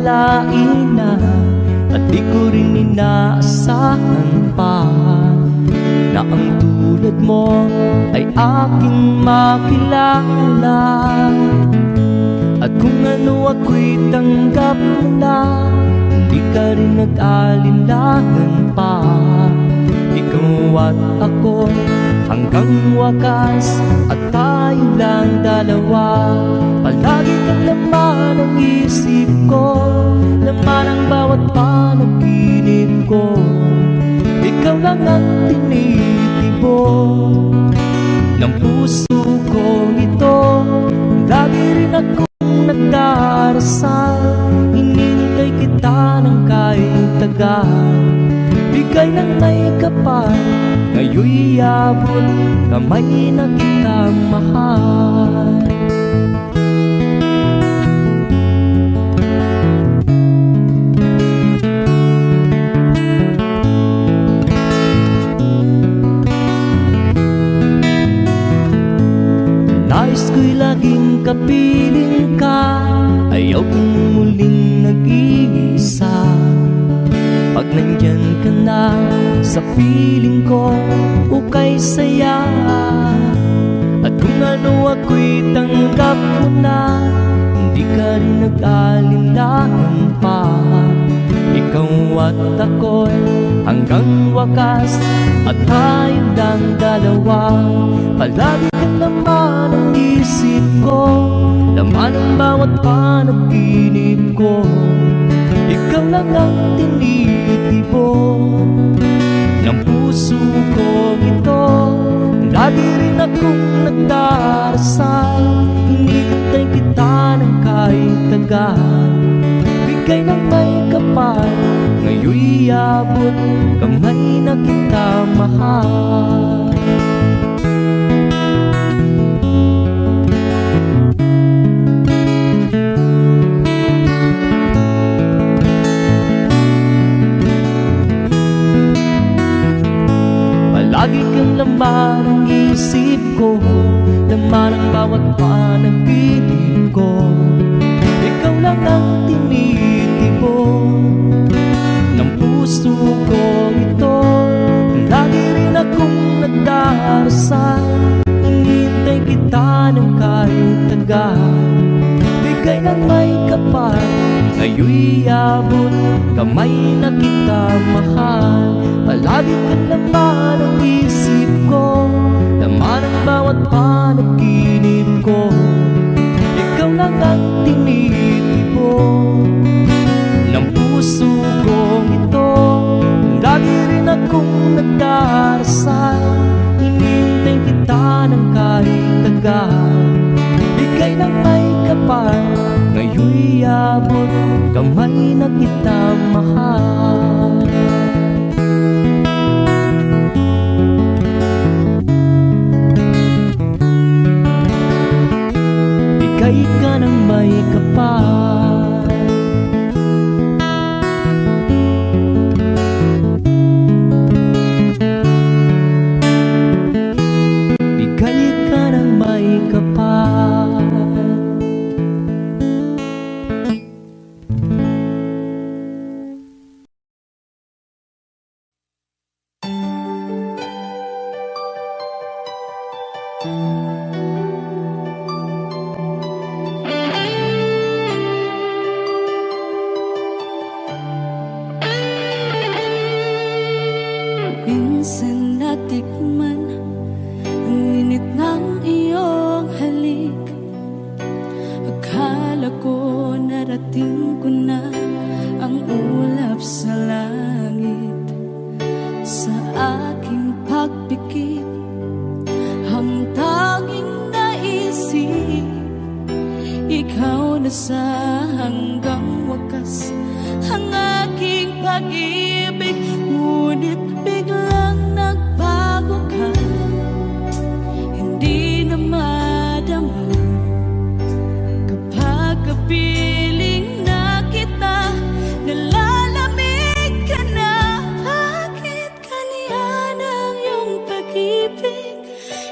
akalain na, at di ko rin inaasahan pa, na ang tulad mo ay aking makilala. At kung ano ako'y tanggap mo na, hindi ka rin nag-alinlangan pa. Ikaw at ako hanggang wakas, at tayo lang dalawa. Palagi kang laman ng isip ko, laman ang bawat panaginip ko. Ikaw lang ang tinitibo ng puso ko ito. Lagi rin akong nagdarasal, hinintay kita ng kahit tagal. Bigay ng may kapal, ngayon'y abot kamay na kita mahal. Nais ko'y laging kapiling ka, ayaw kong muling nag-iisa. Pag nandyan ka na sa piling ko, ukay saya. At kung ano ako'y tanggap mo na, hindi ka rin nag-alinlangan pa. Ikaw at ako'y hanggang wakas, at tayo lang dalawa. Palagi ka naman ang isip ko, laman ang bawat panaginip ko. Ikaw lang ang tinitibo ng puso ko ito. Lagi rin akong nagdarasal, hinintay kita ng kahit tagal. Bigay ng may kapal, ngayon'y abot kamay na kita mahal. Lagi kang laman ang isip ko, laman ang bawat panaginip ko. Ikaw lang ang tinitibo ng puso ko ito. Lagi rin akong nagdarasal, hinintay kita ng kahit tagal. Bigay ng may kapal, ngayon'y abot kamay na kita mahal. Palagi ka naman ang isip ko, laman ang bawat panaginip ko. Ikaw lang ang tinitibo ng puso ko ito. Lagi rin akong nagdarasal, hinintay kita ng kahit tagal. Bigay ng may kapal, ngayon'y abot kamay na kita mahal. Bigay ka ng may kapal, bigay ka ng may kapal. Minsan natikman ang init ng iyong halik. Akala ko narating ko na ang ulap sa langit. Sa aking pagpikit, ang tanging naisip, ikaw na sa hanggang wakas ang aking pag-ibig. Ngunit biglang nagbago ka, hindi na madama kapag kapiling na kita. Nalalamig ka na, bakit kaniya ng iyong pag-ibig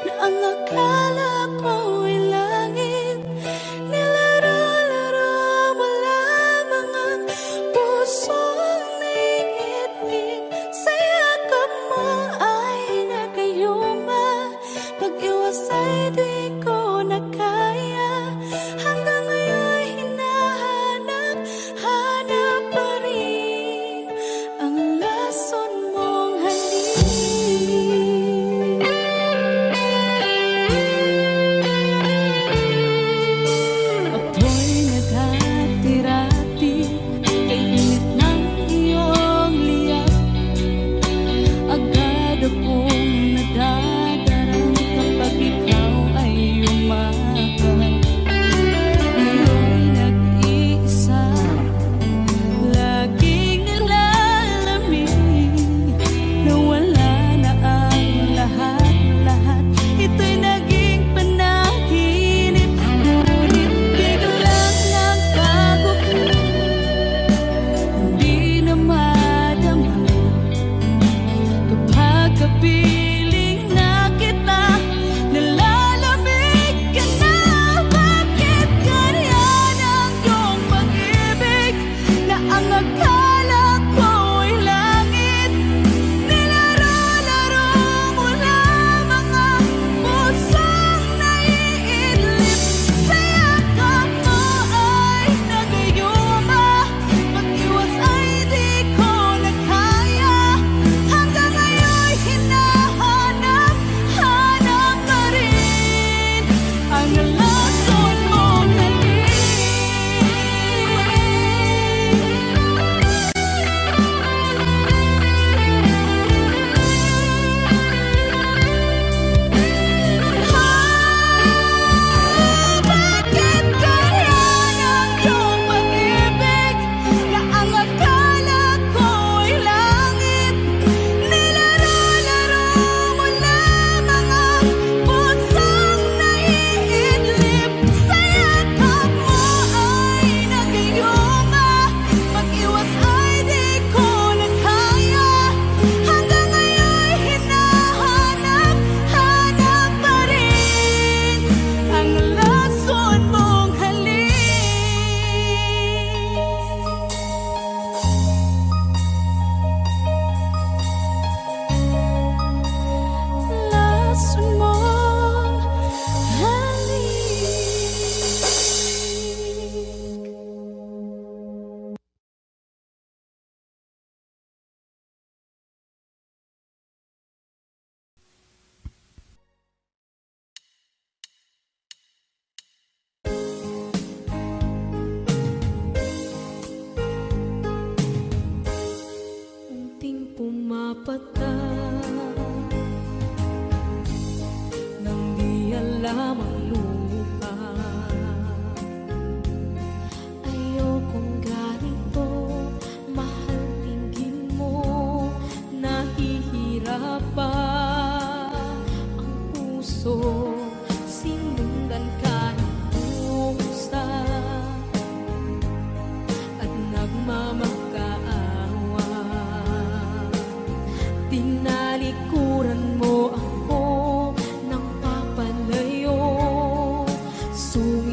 na ang akala ko ay langit? Nilaro-laro mo lamang ang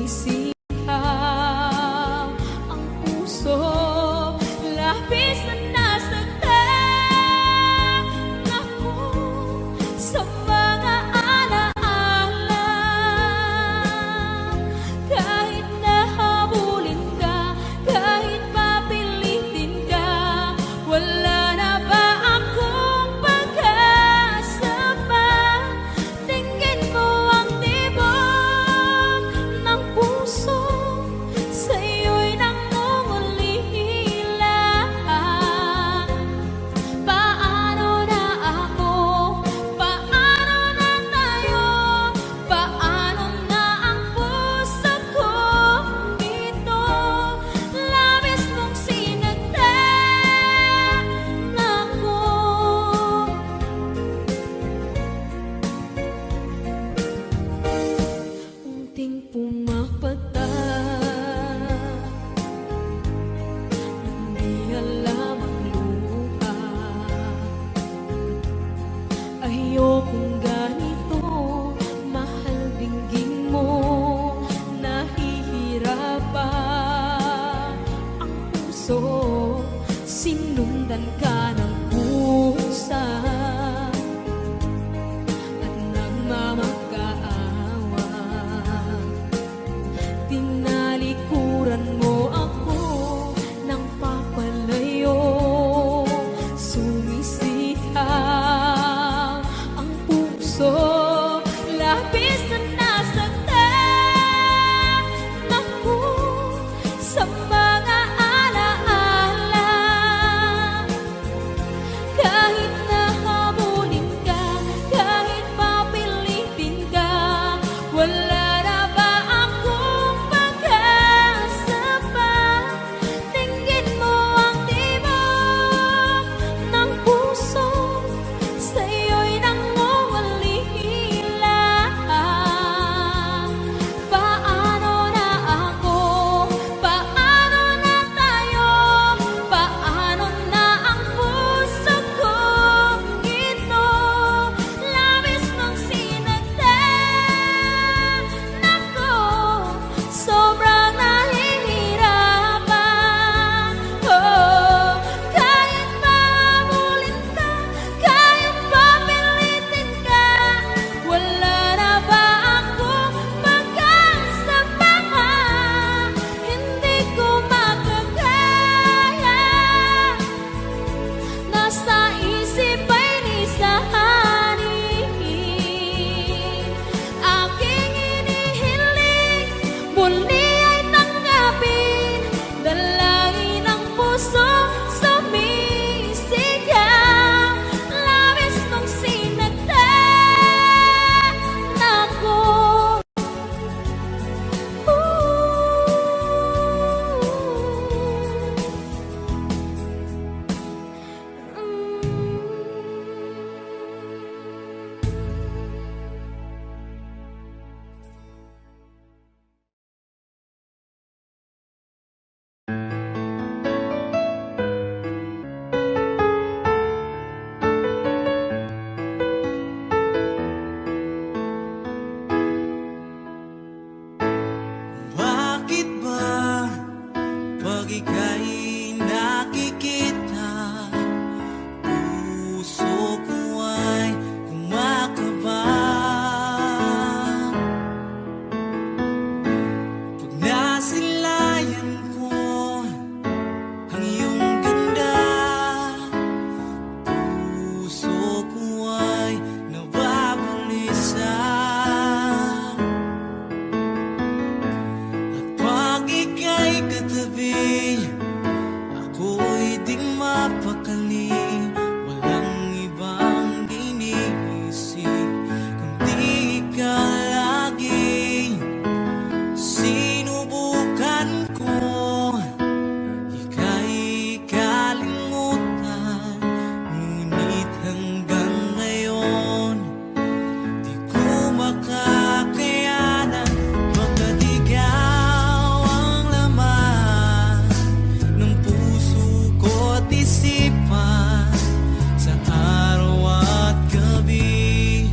sumisigaw ang puso, labis na nasaktan ako sa mga alaala. Kahit nahabulin ka, kahit papilitin ka, wala na ba akong pag-asa pa? Tingin mo ang tibok ng puso, sa'yo'y nangungulila. Paano na ako? Paano na tayo? Paano na ang puso kong ito? Labis mong sinagtan ako. Unting pumapata, hindi alam ang luha. Ayokong ganito, mahal dinggin mo, nahihirapan ang puso. Sinundan ka ng pusa at nagmamakaawa. Tinalikuran mo ako ng papalayo, sumisigaw ang puso, labis na nasaktan ako sa mga alaala. Kahit nahabulin ka, kahit papilitin ka, wala na ba akong pag-asa pa? Tingin mo ang tibok ng puso, sa'yo'y nangungulila. Paano na ako? Paano na tayo? Paano na ang puso kong ito? Labis mong sinagtan ako, sobrang nahihirapan. Oh, kahit mahabulin ka, kahit papilitin ka, wala na ba akong pag-asa pa? Hindi ko makakaya, nasa isip ay nisahanin. Aking inihiling, muli ay tanggapin, dalangin ang puso, sumisigaw. Labis mong sinagtan ako. Bakit ba pag ika'y nakikita, puso ko ay kumakaba? Pag nasilayan ko ang iyong ganda, puso ko ay nababalisa. Pag ika'y katabi, ako'y di mapakali. Walang ibang iniisip kundi ikaw lagi. Sinubukan ko ika'y kalimutan, ngunit hanggang ngayon di ko makakayanan. Pagkat ikaw ang laman ng puso ko't isipan, sa araw at gabi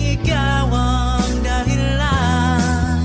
ikaw ang dahilan.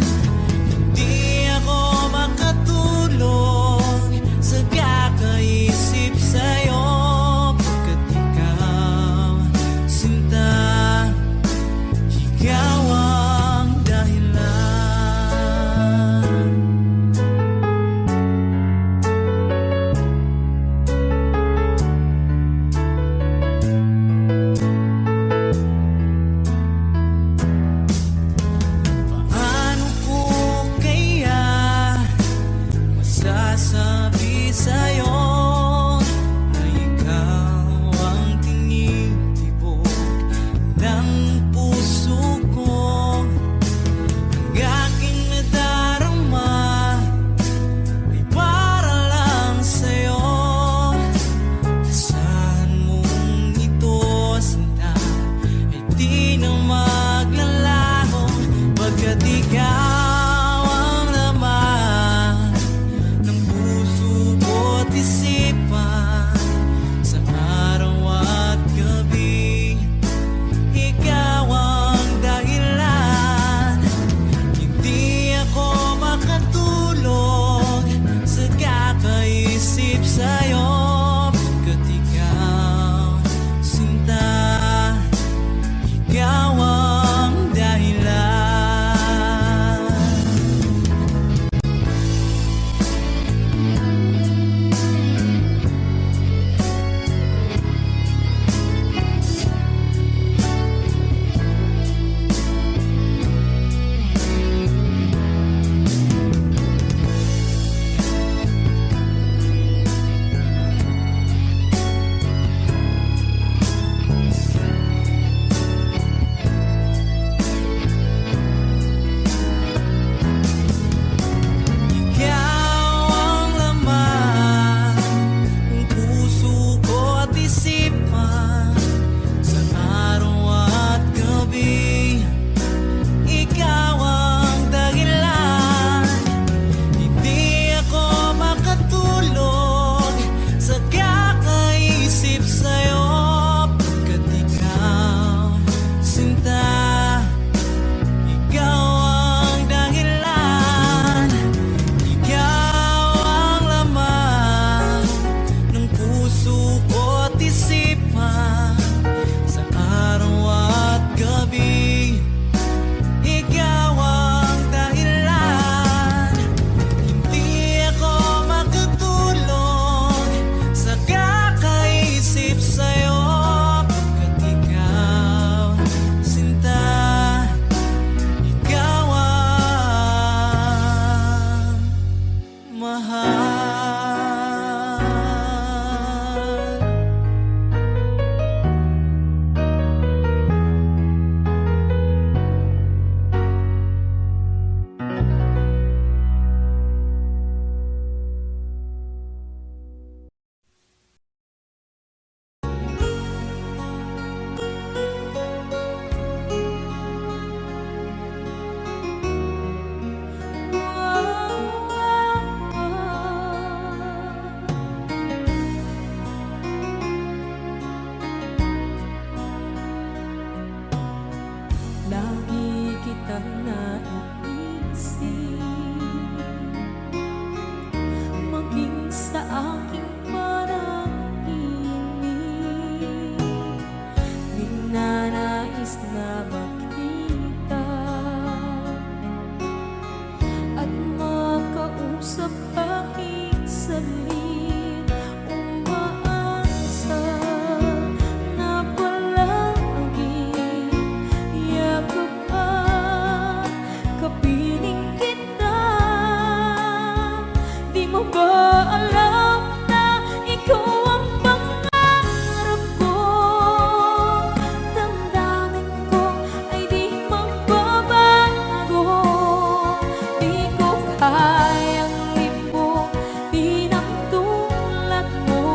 kayang limbong di ng tulad mo.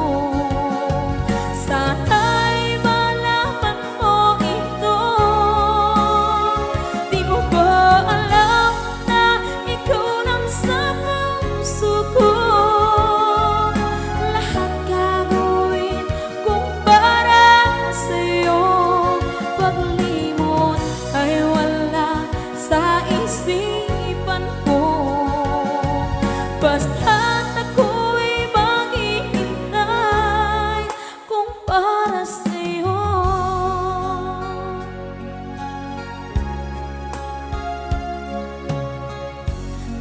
Sana'y malaman mo ito. Di mo ba alam na ikaw lang sa puso ko? Lahat gagawin kung para sa'yo. Paglimot ay wala sa isipan ko. Basta't ako'y maghihintay kung para sa'yo.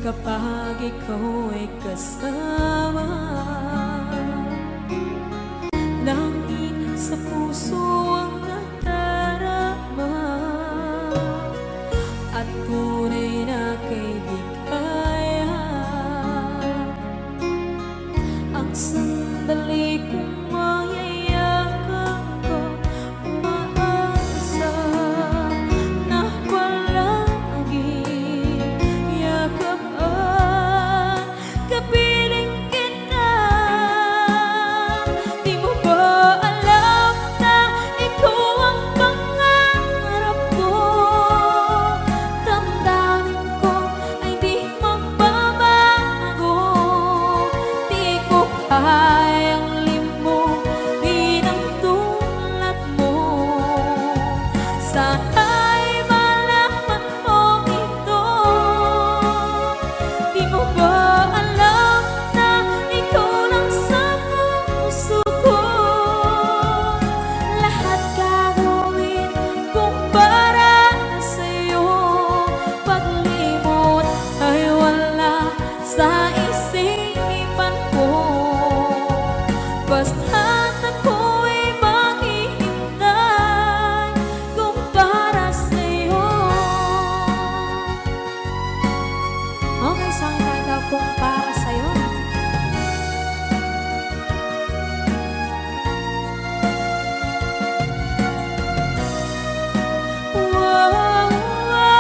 Kapag ikaw ay kasama, langit sa puso ang nadarama, at tunay na kaibigan. Ang sandali kong mayayakap ko, umaasa na palaging yakap at kapiling kita. Di mo ba alam na ikaw ang pangarap ko? Damdamin ko ay di magbabago. Di ko kayang limbong di ng tulad mo. Sana'y malaman mo ito. Di mo ba alam na ikaw lang sa puso ko? Lahat gagawin kung para sa'yo. Paglimot ay wala sa isipan ko. Basta't ako'y maghihintay kung para sa'yo. Okay, saan tayo daw kung para sa'yo? Wow, wow,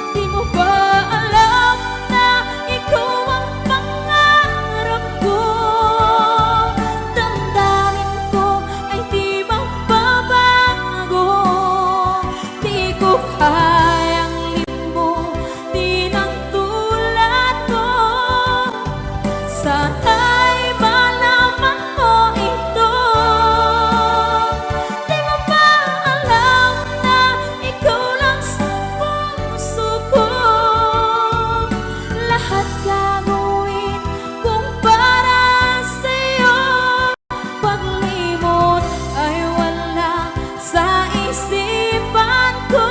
Di mo ba alam na ikaw ang pangarap ko? Damdamin ko ay di magbabago. Di ko kayang limbong di ng tulad ko. Sana'y malaman mo ito. Di mo ba alam na ikaw lang sa puso ko? Lahat gagawin kung para sa'yo. Paglimot ay wala sa isipan ko.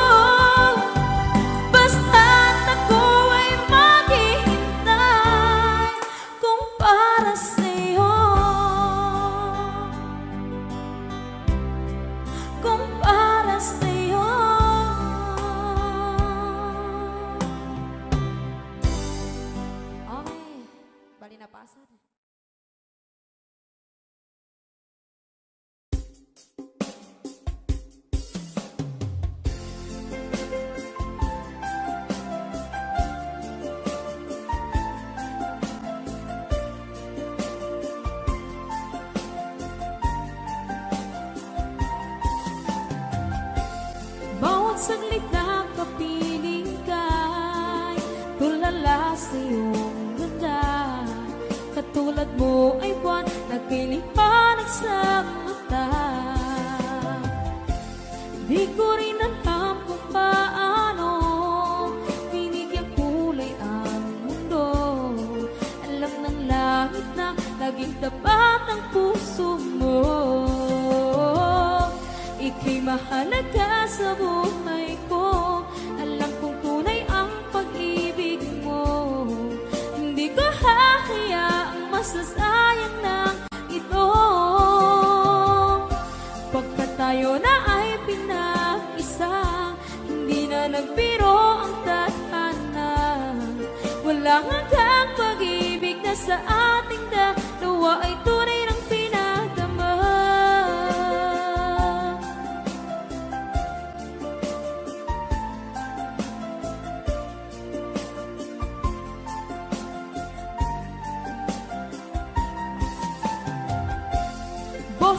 Basta't ako ay maghihintay kung para sa'yo. Kung para sa'yo. Okay, bali na pasad. Bawat saglit na kapiling ka'y tulala sa iyong ganda. Katulad mo ay buwan na kiliwanag sa mata. Di ko rin alam kung paano binigyan kulay ang mundo. Alam ng langit na laging tapat ang puso mo. Ika'y mahalaga sa buhay ko. Alam kong tunay ang pag-ibig mo. Hindi ko hahayaang masasayang ng ito. Pagkat tayo na ay pinag-isa, hindi na nagbiro ang tadhana. Walang hanggang pag-ibig na sa ating dalawa ay tunay ng pinagdama.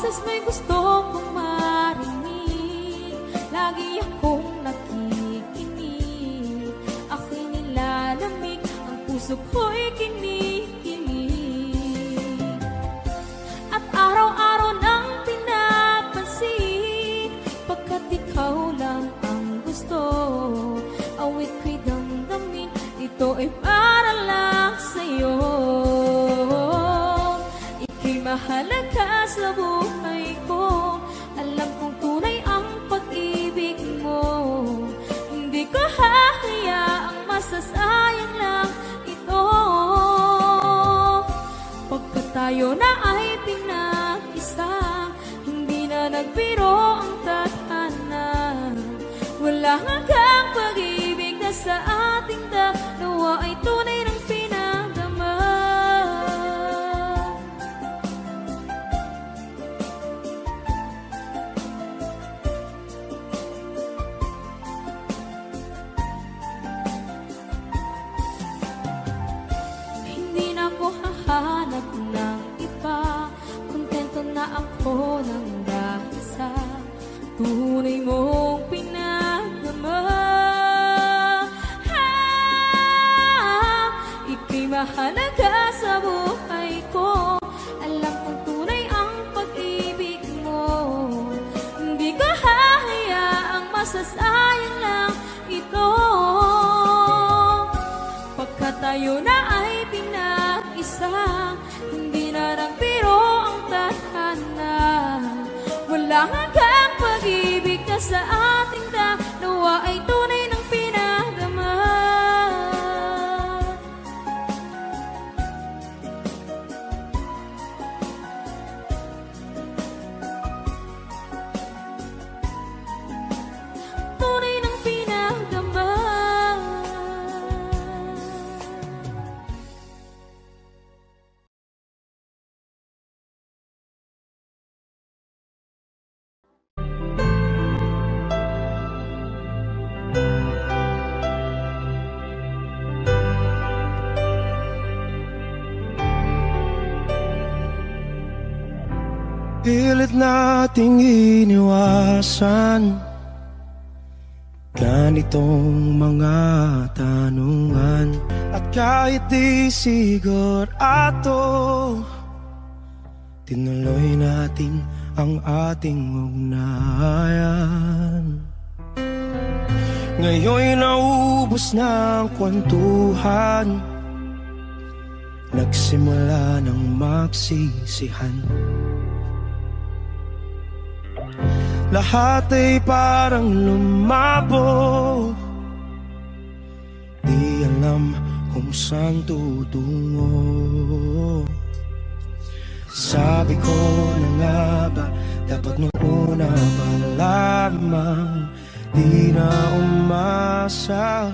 boses mo'y gusto kong marinig. Lagi akong nakikinig, ako'y nilalamig, ang puso ko'y kinikilig. At araw-araw nang pinapansin, pagkat ikaw lang ang gusto. Awit ko'y damdamin, ito ay para lang sa'yo. Ika'y mahalaga sa buhay ko, alam kong tunay ang pag-ibig mo. Hindi ko hahayaang masasayang lang ito. Pagkat tayo na ay pinag-isa, hindi na nagbiro ang tadhana. Wala hanggang pag-ibig na sa ating dalawa ay tunay ng pinagdama. Hindi na ako hahanap ng iba, kontento na ako ng dahil sa tunay mong pinagdama. Ika'y mahalaga sa buhay ko, alam kong tunay ang pag-ibig mo. Hindi ko hahayaang masasayang lang ito. Pagkat tayo na ay pinag-isa, hindi na nagbiro ang tadhana. Wala hanggang pag-ibig na sa ating dalawa ay tunay ng pinagdama. Tunay ng pinagdama. Pilit nating iniwasan ganitong mga tanungan. At kahit di sigurado, tinuloy natin ang ating ugnayan. Ngayon'y naubos na ang kwentuhan, nagsimula ng magsisihan. Lahat ay parang lumabo, di alam kung saan tutungo. Sabi ko na nga ba, dapat nung una pa lamang, di na umasa,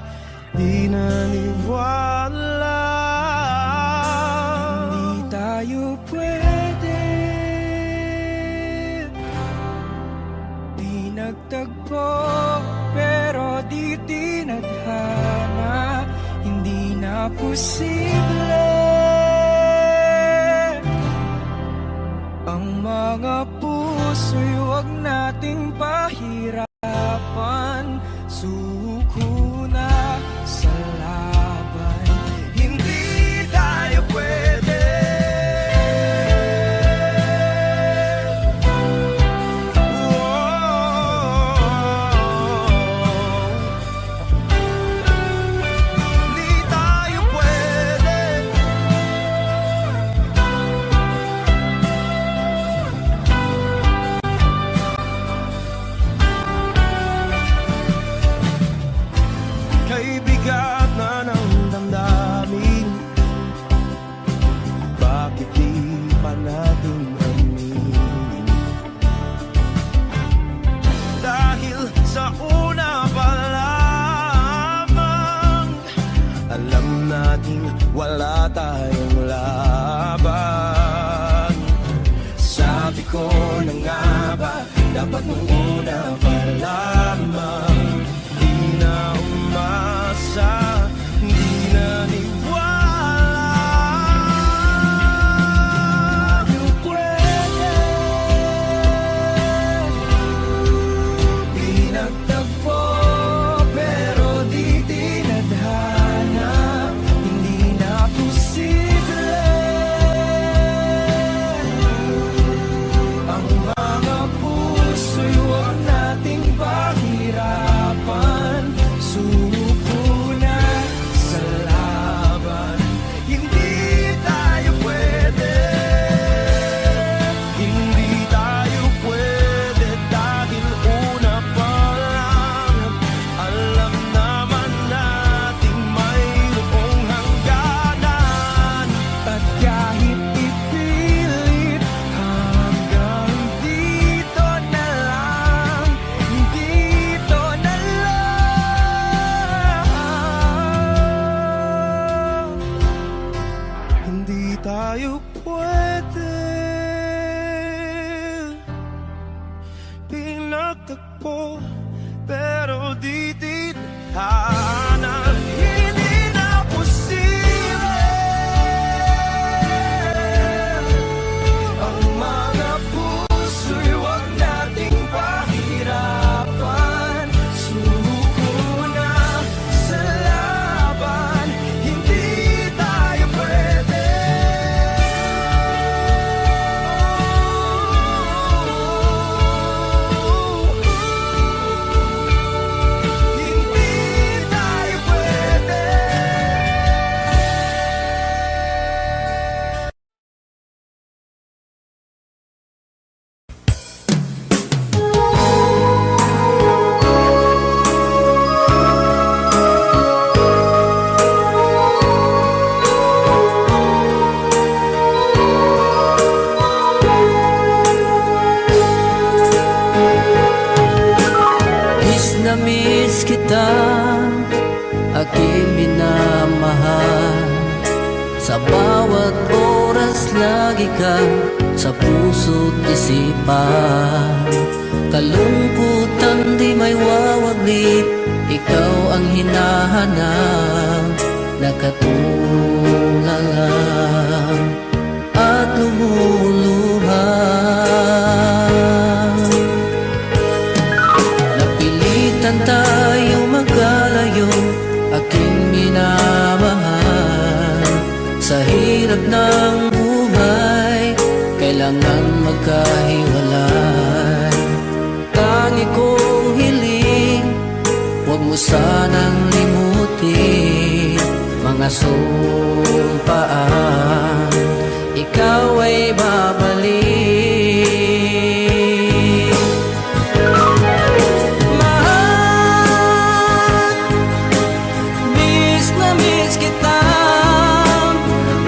di naniwala. Hindi tayo pwede, di nagtagpo, pero di tinadhana. Hindi na posible ang mga puso'y huwag nating pahirapan. Suko na sa laban, hindi tayo pwede. Hindi tayo pwede. Kay bigat na ng damdamin, bakit di pa natin aminin? Dahil sa una pa lamang, alam natin wala tayong laban. Sabi ko na nga ba, dapat nung una pa lamang, di na umasa, di naniwala. Tayo pwede, magtagpo, pero di tithanan. Hindi na posible ang mga puso'y wag nating pahirapan. Sumuko na sa laban, hindi tayo pwede. Hindi tayo pwede. Miss kita, aking minamahal. Sa bawat oras lagi ka sa puso't isipan. Kalungkutan di may wawaglit, ikaw ang hinahanap. Nakatulala at lumuluha. Napilitan tayo magkalayo, aking minamahal. Sa hirap ng buhay, kailangan magkahiwalay. Tangi kong hiling, huwag mo sanang limutin mga sumpaan, ikaw ay babalik. Mahal, miss na miss kita.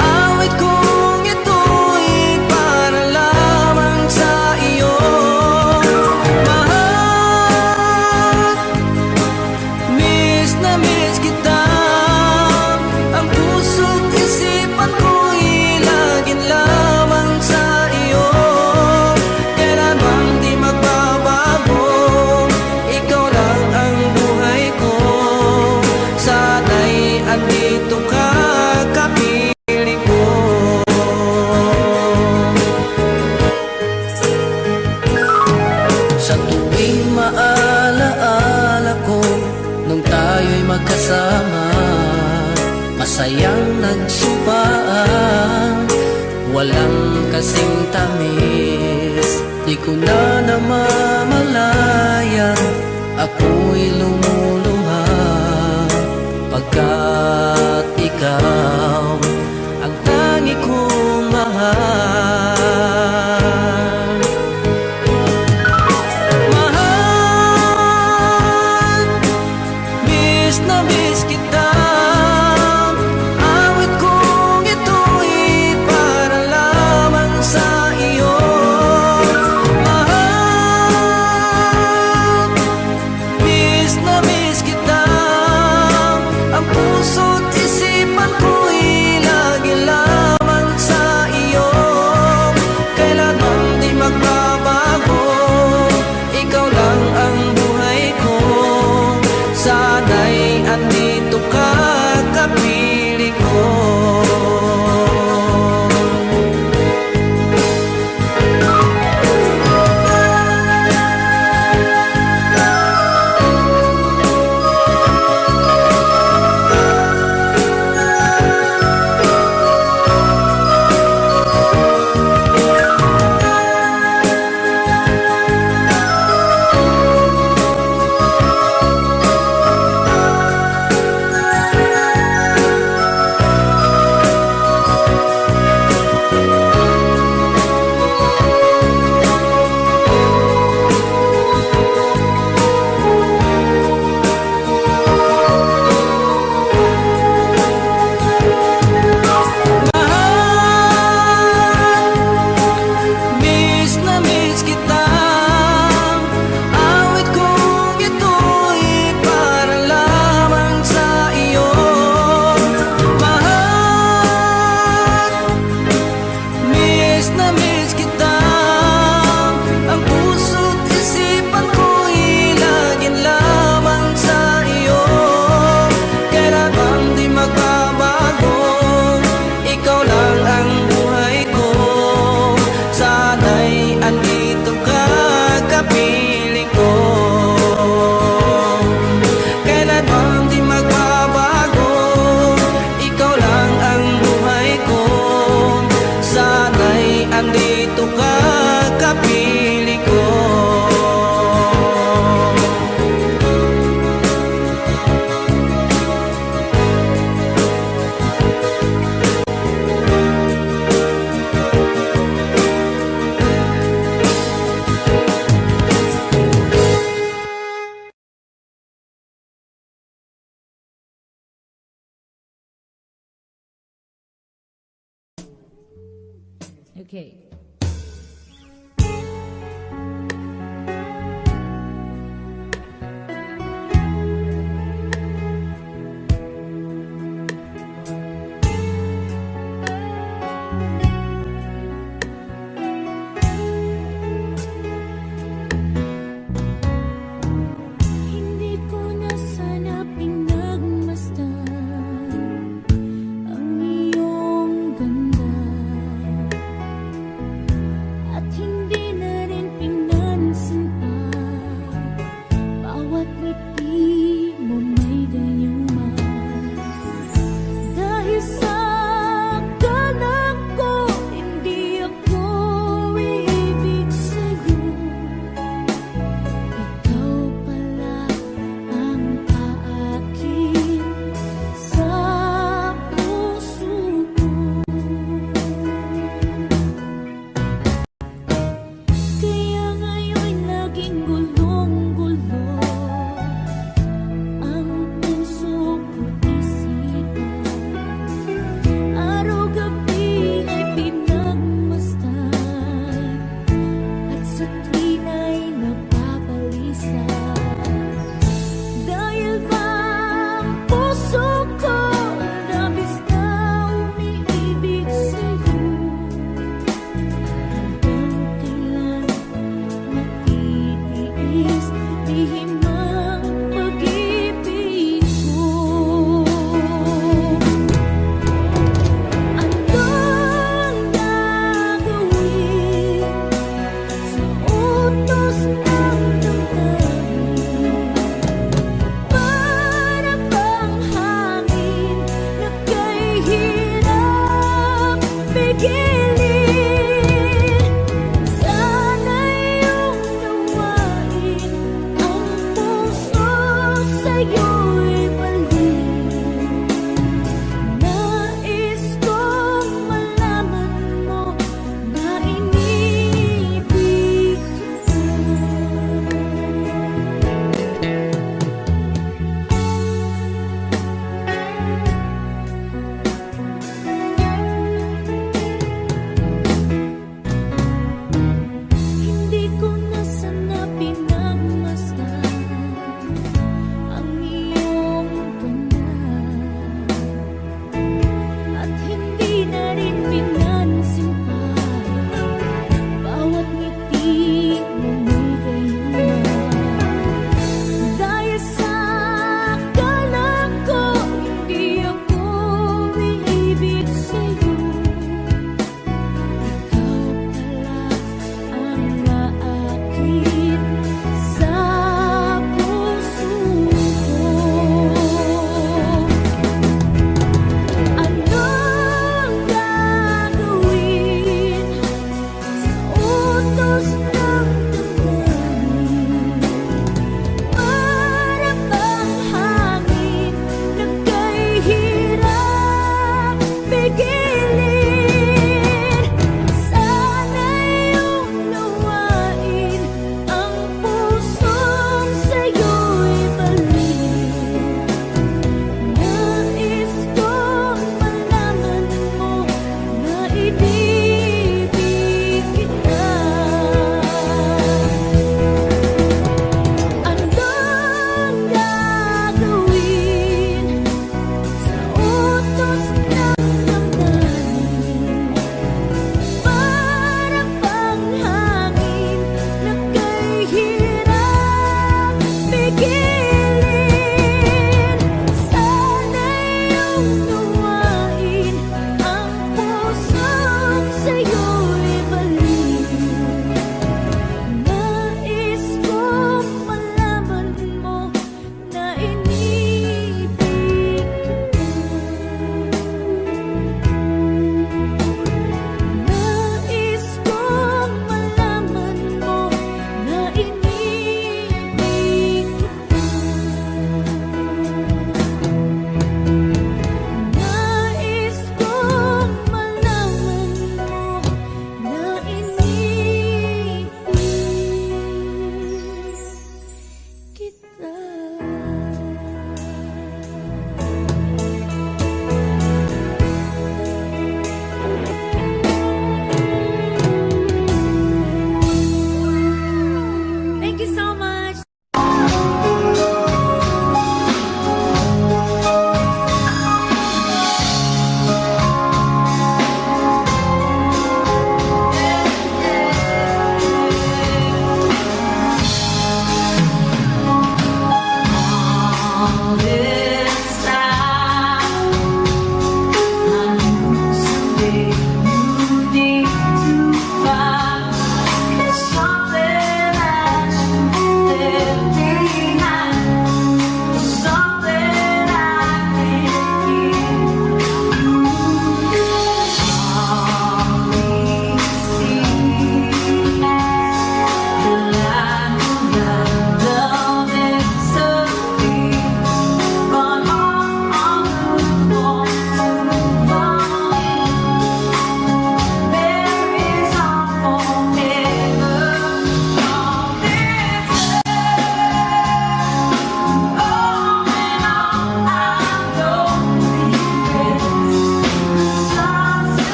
Awit kong ito'y para lamang sa iyo. Mahal, miss na miss kita. Ang puso't isipan ko'y laging lamang sa iyo. Kailanman di magbabago, ikaw lang ang buhay ko. Sana'y andito ka, kapiling ko. Sa tuwing maalaala ko nung tayo'y magkasama, masayang nagsumpaan, walang kasing tamis. Di ko na namamalayan, ako'y lumuluha, pagkat ikaw ang tangi kong mahal. Mahal, miss na miss kita. Awit kong ito'y para lamang sa iyo. Mahal, Okay. Hindi ko na sana pinagmasdan ang iyong ganda.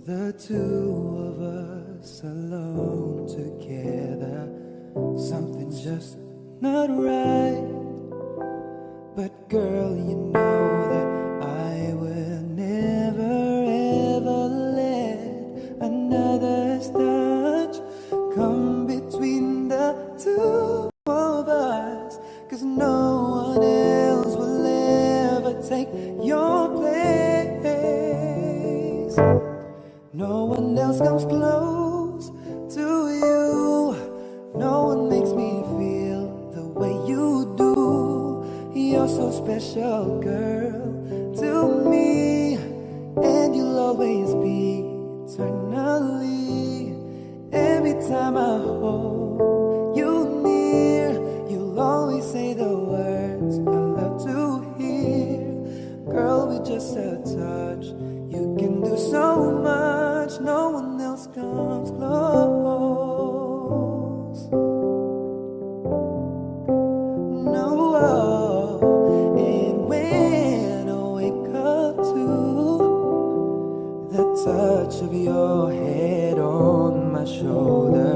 The two of us alone together, something's just not right. But girl, you know that I will never ever let another's touch come between the two of us, 'cause no one else will ever take your place. No one else comes close to you. No one makes me feel the way you do. You're so special, girl, to me, and you'll always be eternally. Every time I hold you near, you'll always say the words I love to hear. Girl, with just a touch, you can do so much. No one else comes close. No. And when I wake up to the touch of your head on my shoulder,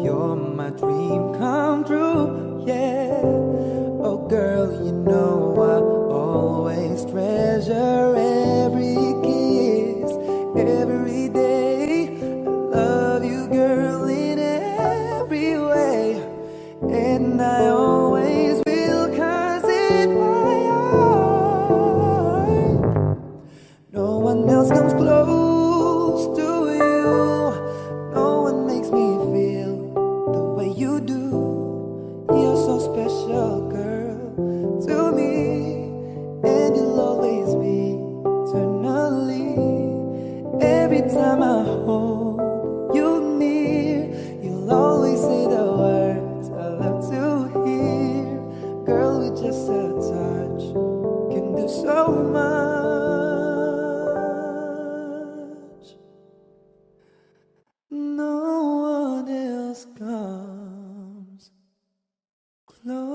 you're my dream come true, yeah. Oh girl, you know I always treasure every kiss, every day. I love you, girl, in every way, and I always will, 'cause in my heart no one else comes close to you. No one makes me feel the way you do. You're so special, girl, to me, and you'll always be eternally. Every time I hold you near, you'll always say the words I love to hear. Girl, with just a touch, can do so much. No one else comes close.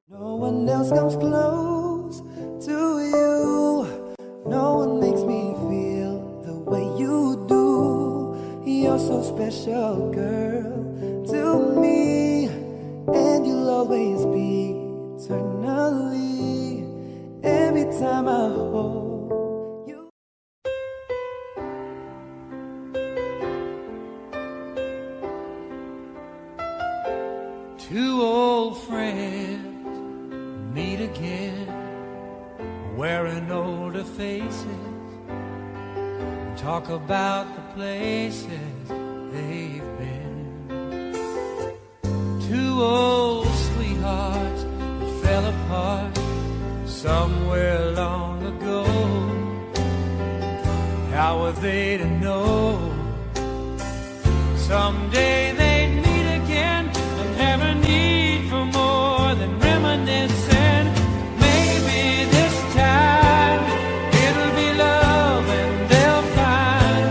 No one else comes close to you. No one makes me feel the way you do. You're so special, girl, to me, and you'll always be eternally. Every time I hold you. Two old friends meet again, wearing older faces, talk about the places they've been. Two old sweethearts that fell apart somewhere long ago. How were they to know someday they'd meet again and have a need for more than reminiscing? Maybe this time it'll be love and they'll find.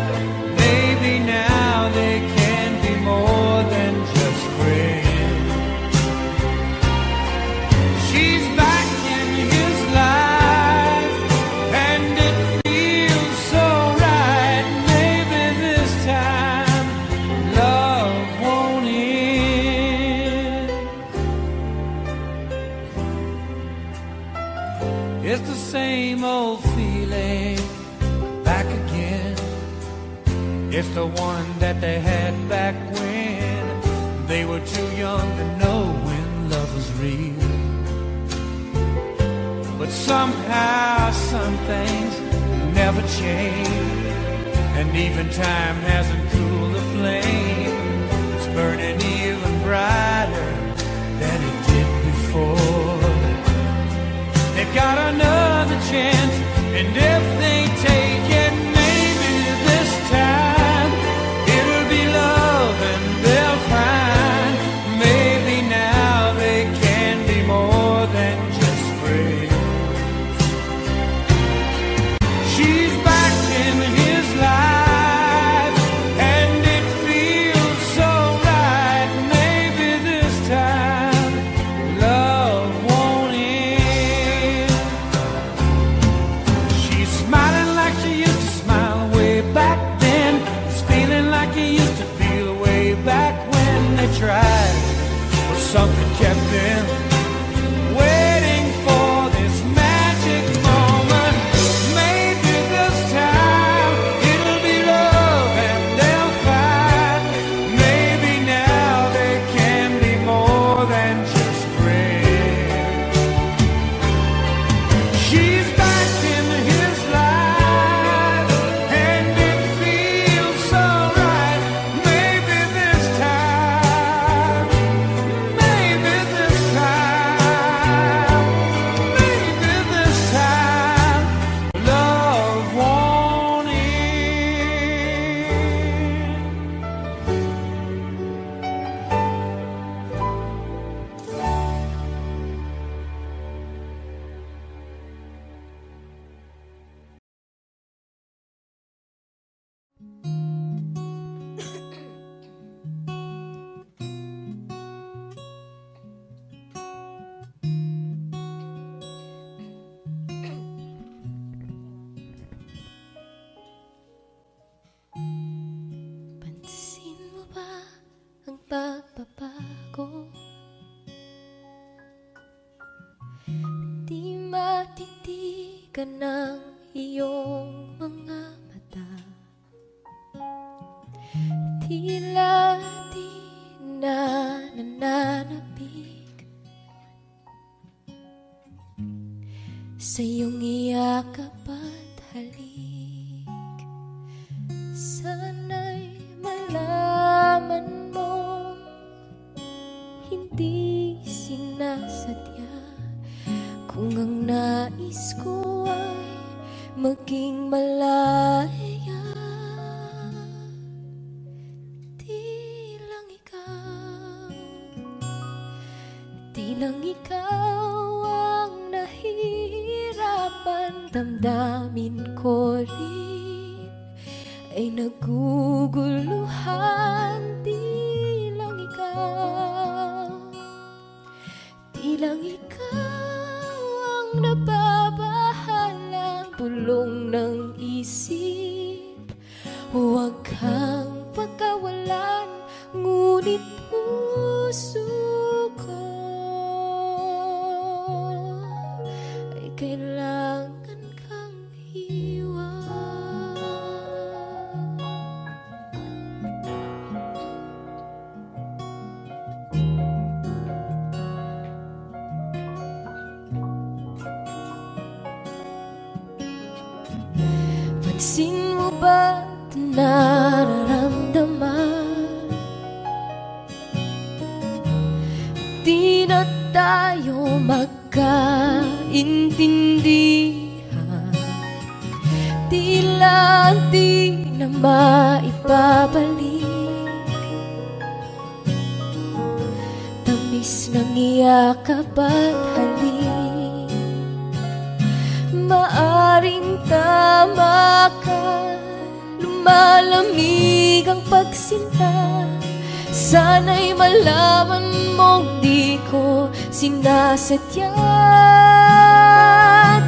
Maybe now they can be more than just friends. She's back in his life and it feels so right. Maybe this time love won't end. It's the same old feeling back again. It's the one that they had back when they were too young to know when love was real. But somehow some things never change, and even time hasn't cooled the flame. It's burning even brighter than it did before. They've got another chance, and if they take it, maybe this time it'll be love and they'll find. Maybe now they can be more than just friends. She's back in his life and it feels so right. something kept them waiting for this magic moment. Maybe this time it'll be love and they'll find. Maybe now they can be more than just friends. She's back in his life and it feels so right. Maybe this time, maybe this time, maybe this time, love won't end. Pansin mo ba ang pagbabago? Di matitigan ng iyong mga mata. Tila di na nananabik sa iyong iyakap at halik. Sana'y malaman mo, hindi sinasadya. Kung ang nais ko ay maging malaya, di lang ikaw, di lang ikaw ang nahihirapan. Damdamin ko rin ay naguguluhan. Di lang ikaw, di lang ikaw ang nababahalang bulong ng isip. Huwag kang pagkawalan, ngunit puso ko ay kailangan kang iwan. Pansin mo ba't nararamdaman? Di na tayo magkaintindihan. Tila di na maibabalik tamis ng iyakap at halik. Maaring tama ka, lumalamig ang pagsinta. Sana'y malaman mong di ko sinasadya.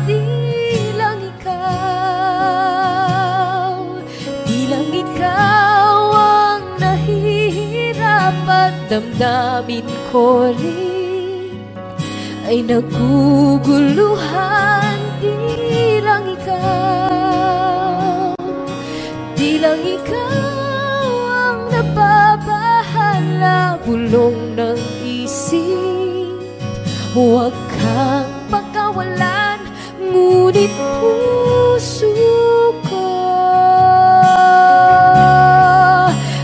Di lang ikaw, di lang ikaw ang nahihirapan. Damdamin ko rin ay naguguluhan. Di lang ikaw, di lang ikaw ang nababahala, bulong ng isip. Huwag kang pagkawalan, ngunit puso ko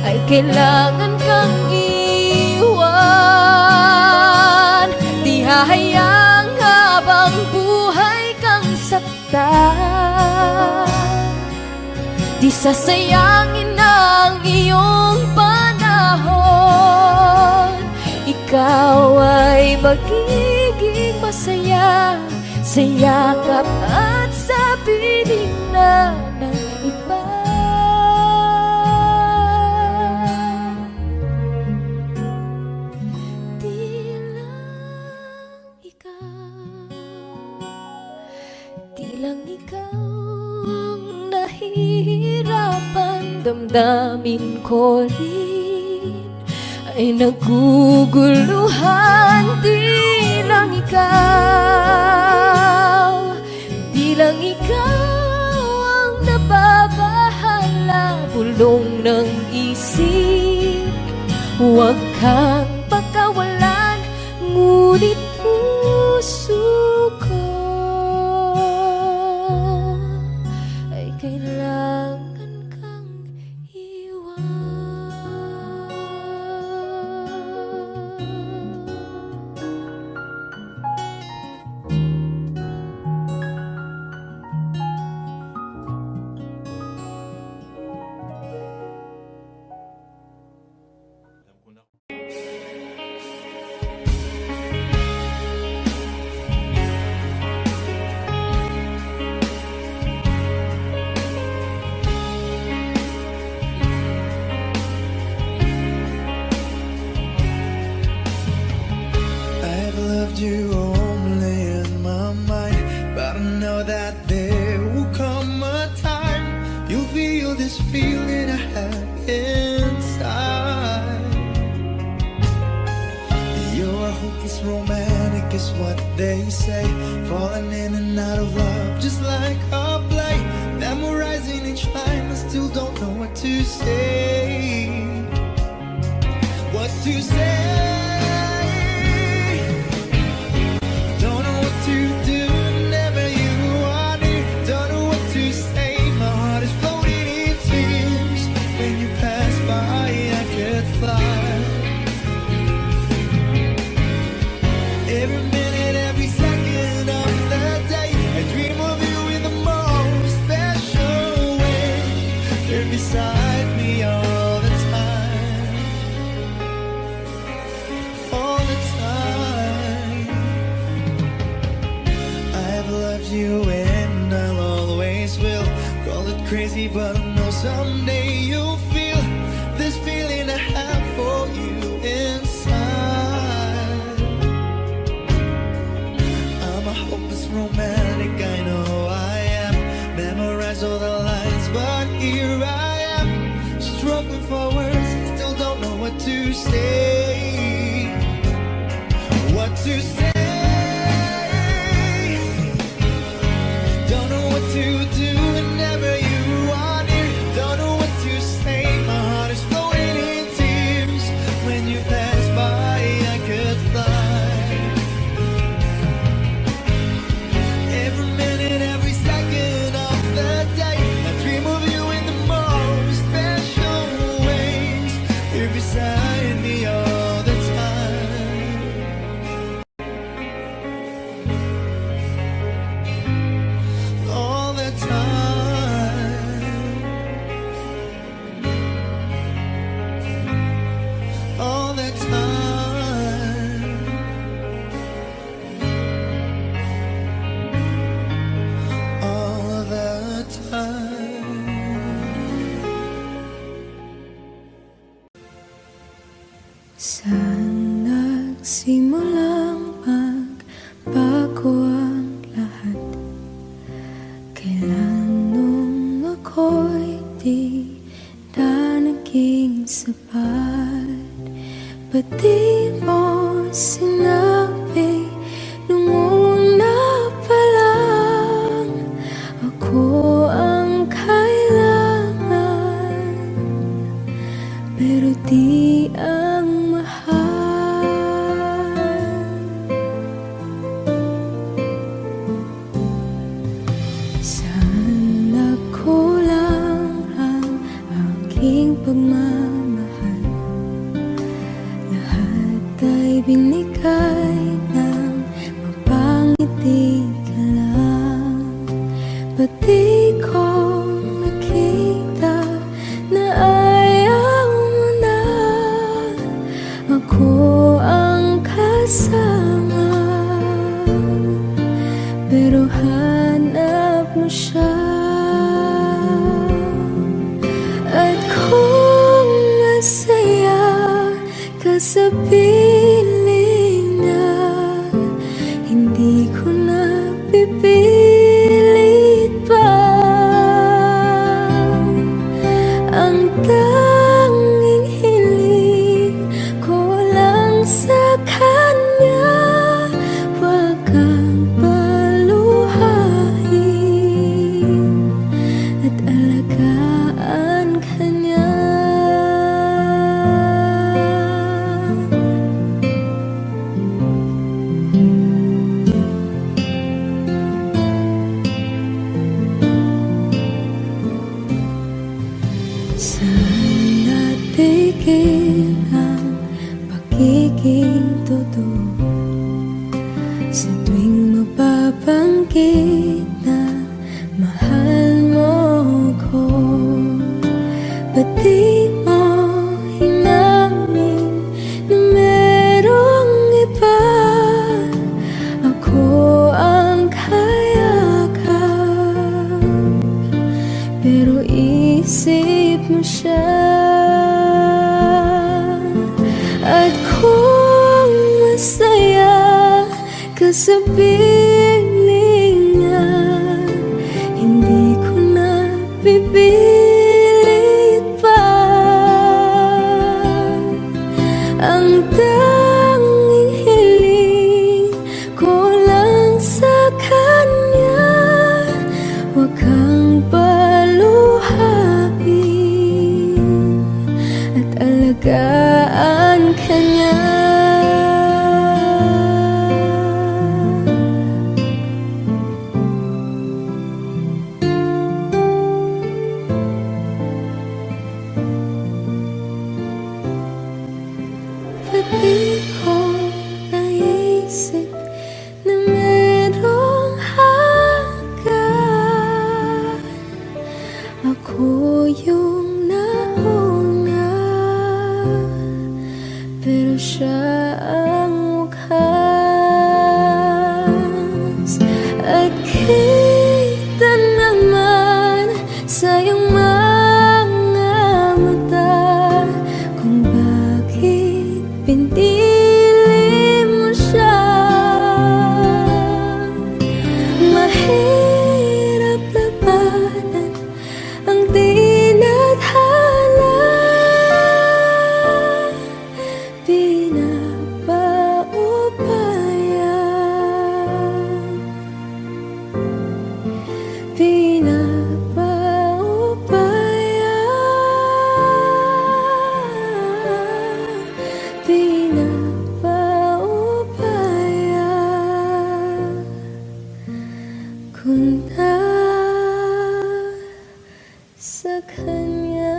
ay kailangan kang iwan. Di hahayang habang buhay kang saktan. Di sasayangin ang iyong panahon. Ikaw ay magiging masaya sa yakap at sa piling na ng iba. Di lang ikaw, di lang ikaw ang nahihirapan. Damdamin ko rin ay naguguluhan. Di lang ikaw, di lang ikaw ang nababahala. Bulong ng isip, huwag kang pagkawalan, ngunit puso ko ay kailangan kang iwan. I've loved you only in my mind, but I know that there will come a time you'll feel this feeling I have inside. You're a hopeless romantic is what they say, falling in and out of love just like a play, memorizing each line, I still don't know what to say. What to say? Don't know what to do whenever you are near. Don't know what to say. My heart is floating in tears. When you pass by, I could fly. Every minute, every second of the day, I dream of you in the most special way. You're beside me all the time. All the time. I've loved you and I'll always will. Call it crazy, but I know someday you'll feel this feeling I have for you inside. I'm a hopeless romantic, I know I am. Memorize all the lines, but here I am, struggling for words, still don't know what to say. What to say? Don't know what to do whenever you are near. Don't know what to say. My heart is floating in tears. When you pass by, I could fly. Every minute, every second of the day, I dream of you in the most special ways. You're beside me all the time. All the time. All the time. All the time. Saan nagsimulang magbago ang lahat? Kailan nung ako'y di na naging sapat? Ba't di mo sinabi nung una pa lang ako ang kailangan, pero di ang mahal? Saan nagkulang ang aking pagmamahal? Lahat ay binigay ng mapangiti ka lang. Ba't di ko nakita na ayaw mo na ako ang kasama? Pero hanap mo siya. At kung masaya ka sa piling niya, hindi ko na pipilit pa. Ang tanging hiling ko pag-ibiging totoo. Sa tuwing mapabanggit na mahal mo ko, ba't di mo hinamin na merong iba? Ako ang kayakap, pero isip mo siya. At kung masaya ka sa piling niya, hindi ko na pipilit pa. Ang tanging hiling ko lang sa kanya, huwag kang paluhain at alagaan ka niya. Ba't di ko naisip na merong hanggan? Ako yung nauna, pero siya ang wakas. At kita naman sa iyong mga mata kung bakit pinili mo siya. Mahirap labanan ang tinadhana, pinapaubaya kung sa kanya.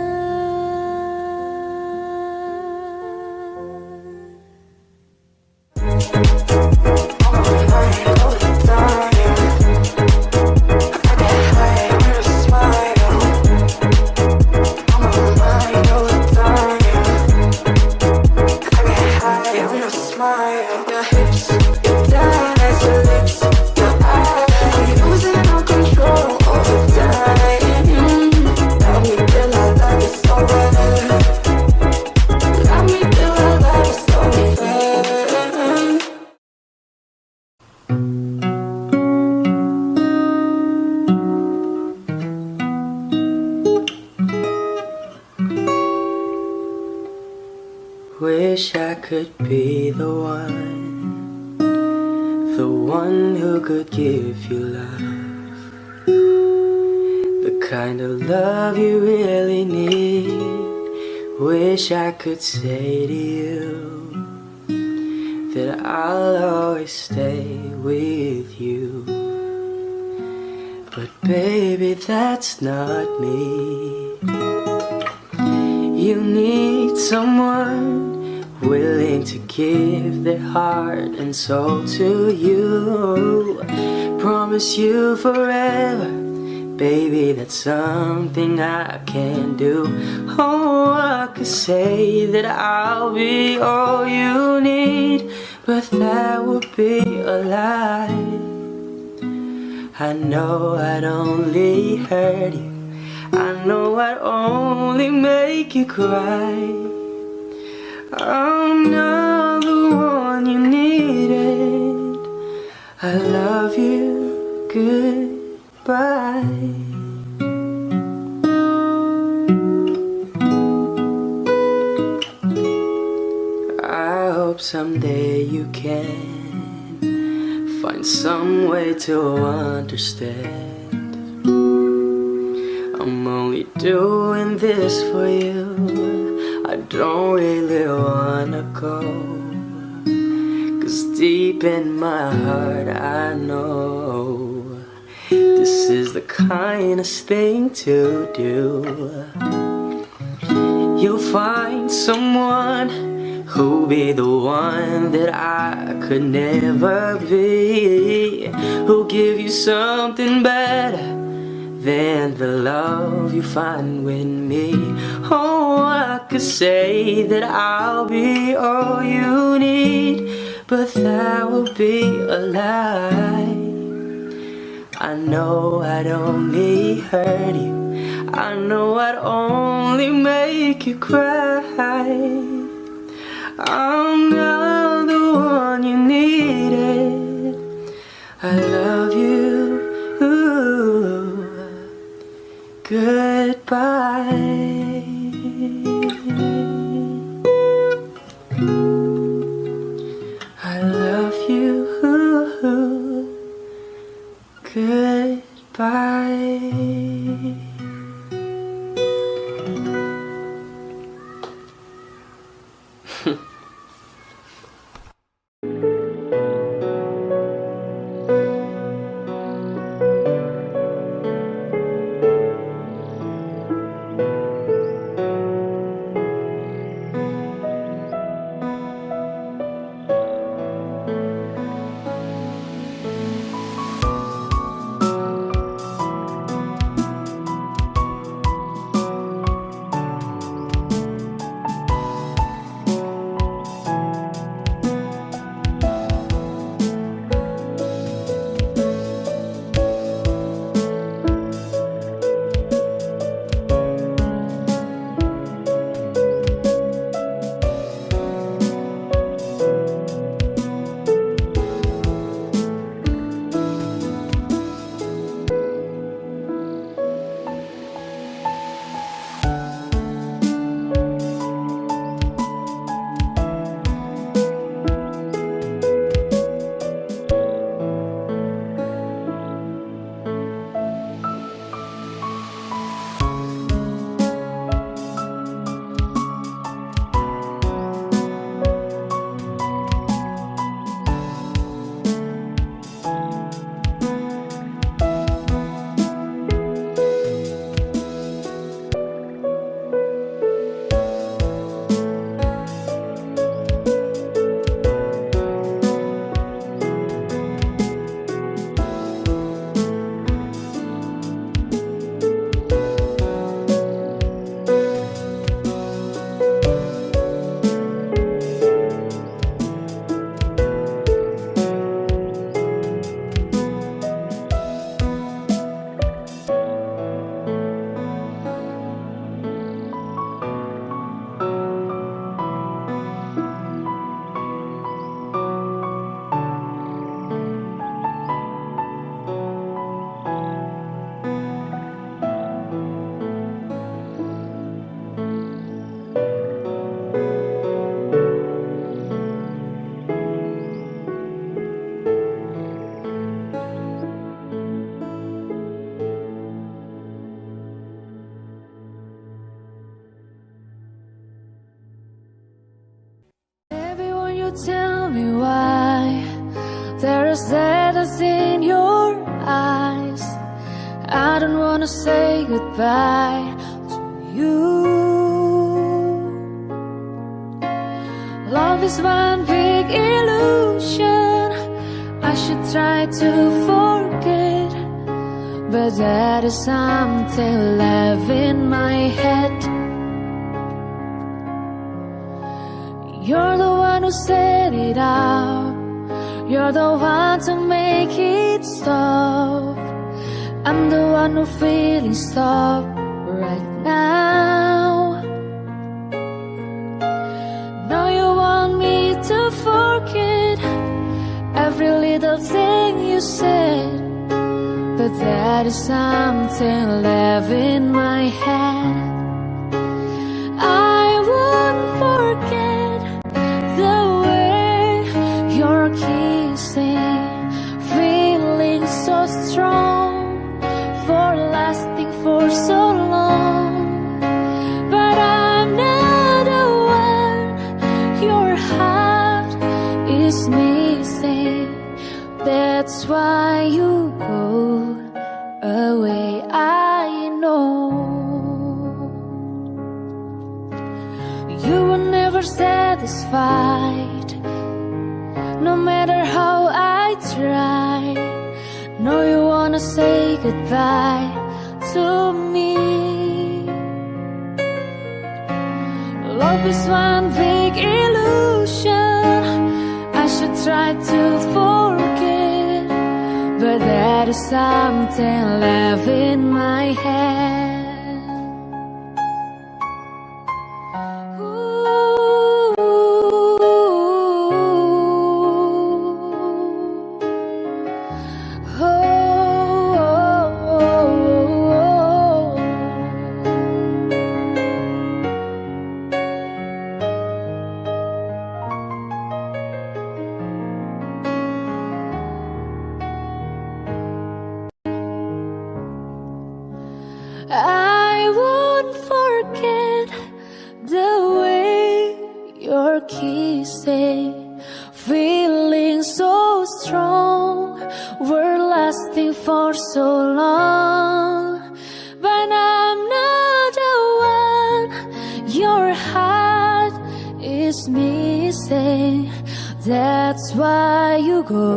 Wish I could be the one who could give you love, the kind of love you really need. Wish I could say to you that I'll always stay with you, but baby, that's not me. You need someone willing to give their heart and soul to you. Promise you forever, baby, that's something I can do. Oh, I could say that I'll be all you need, but that would be a lie. I know I'd only hurt you, I know I'd only make you cry. I'm not the one you needed. I love you, goodbye. I hope someday you can find some way to understand. I'm only doing this for you, I don't really wanna go, 'cause deep in my heart I know this is the kindest thing to do. You'll find someone Who'll be the one that I could never be? Who'll give you something better than the love you find with me? Oh, I could say that I'll be all you need, but that would be a lie. I know I'd only hurt you, I know I'd only make you cry. I'm not the one you needed. I love you. Ooh. Goodbye. I love you. Ooh. Goodbye. Everyone, you tell me why there is sadness in your eyes. I don't wanna say goodbye to you. Love is one big illusion. I should try to forget, but that is something left in my head. You're the one who set it up. You're the one to make it stop. I'm the one who feeling stop right now. Now you want me to forget every little thing you said, but that is something left in my head. I won't forget the way you're kissing, feeling so strong, for lasting for so long. But I'm not the one your heart is missing. That's why you go away, I know. You were never satisfied. fight. No matter how I try, know you wanna say goodbye to me. Love is one big illusion. I should try to forget, but there is something left in my head. I won't forget the way you're kissing, feeling so strong. We're lasting for so long, but I'm not the one your heart is missing. That's why you go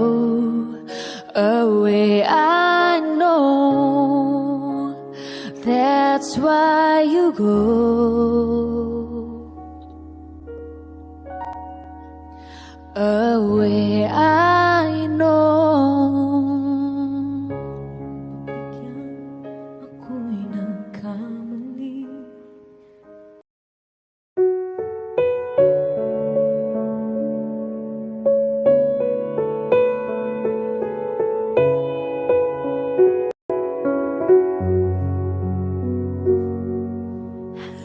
away, I know. That's why you go away, I know. Ako'y nagkamali.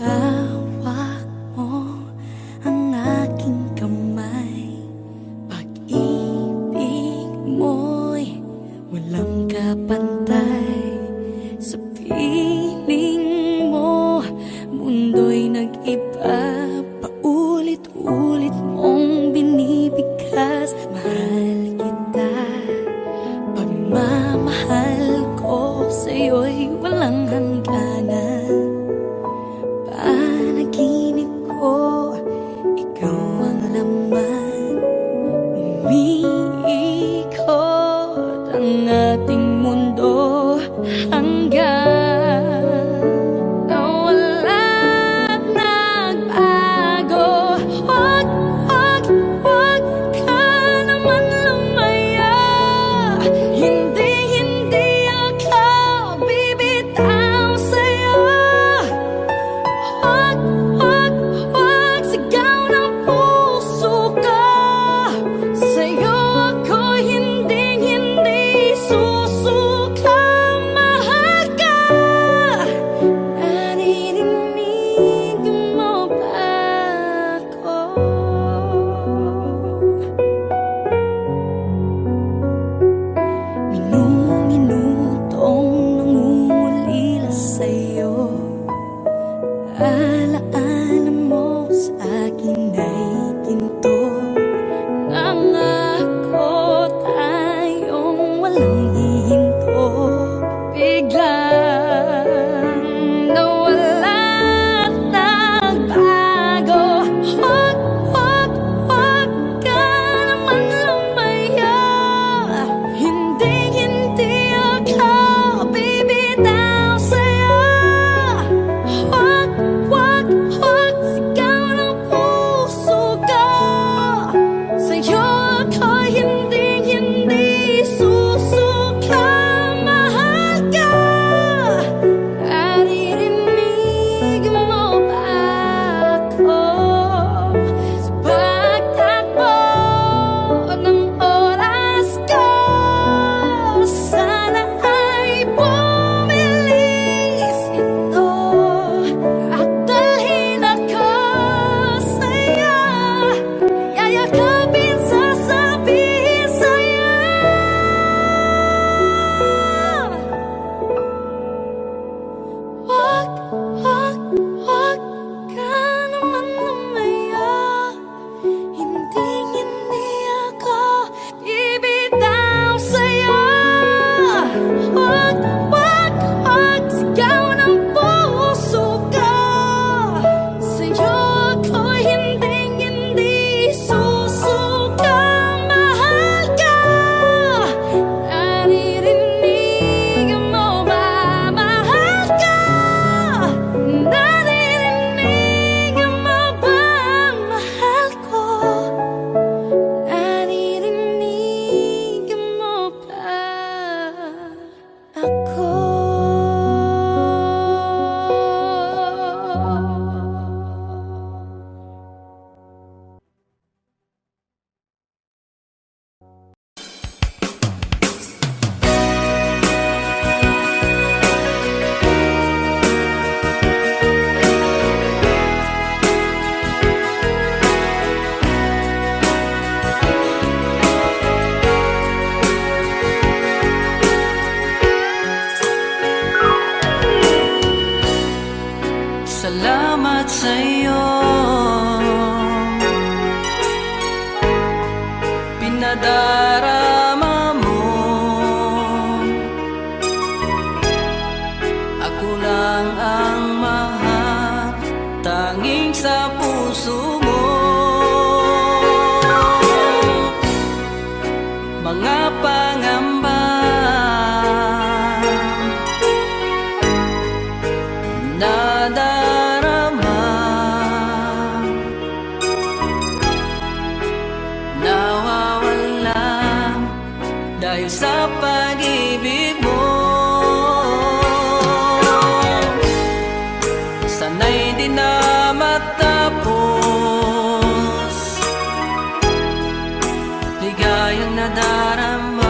Hawak mo ang aking kamay. Pag-ibig mo'y walang kapantay. Sa piling mo, mundo'y nag-iba. Paulit-ulit mong binibigkas. Mahal kita, pagmamahal ko sa'yo'y walang hangganan. Panaginip ko, ikaw ang laman. Umiikot ang ating mundo hanggang nawala't nagbago. Huwag, huwag, huwag ka naman lumaya. Hindi, hindi ako bibitaw sa'yo. Huwag, huwag, huwag, sigaw ng puso ko. Sa'yo ako hinding-hindi susuka. Mahal ka. nadarama mo. Ako lang ang mahal, tanging sa puso mo. Mga pangamba nadarama, nawawala dahil sa pag-ibig mo. Sana'y di na matapos, ligayang nadarama.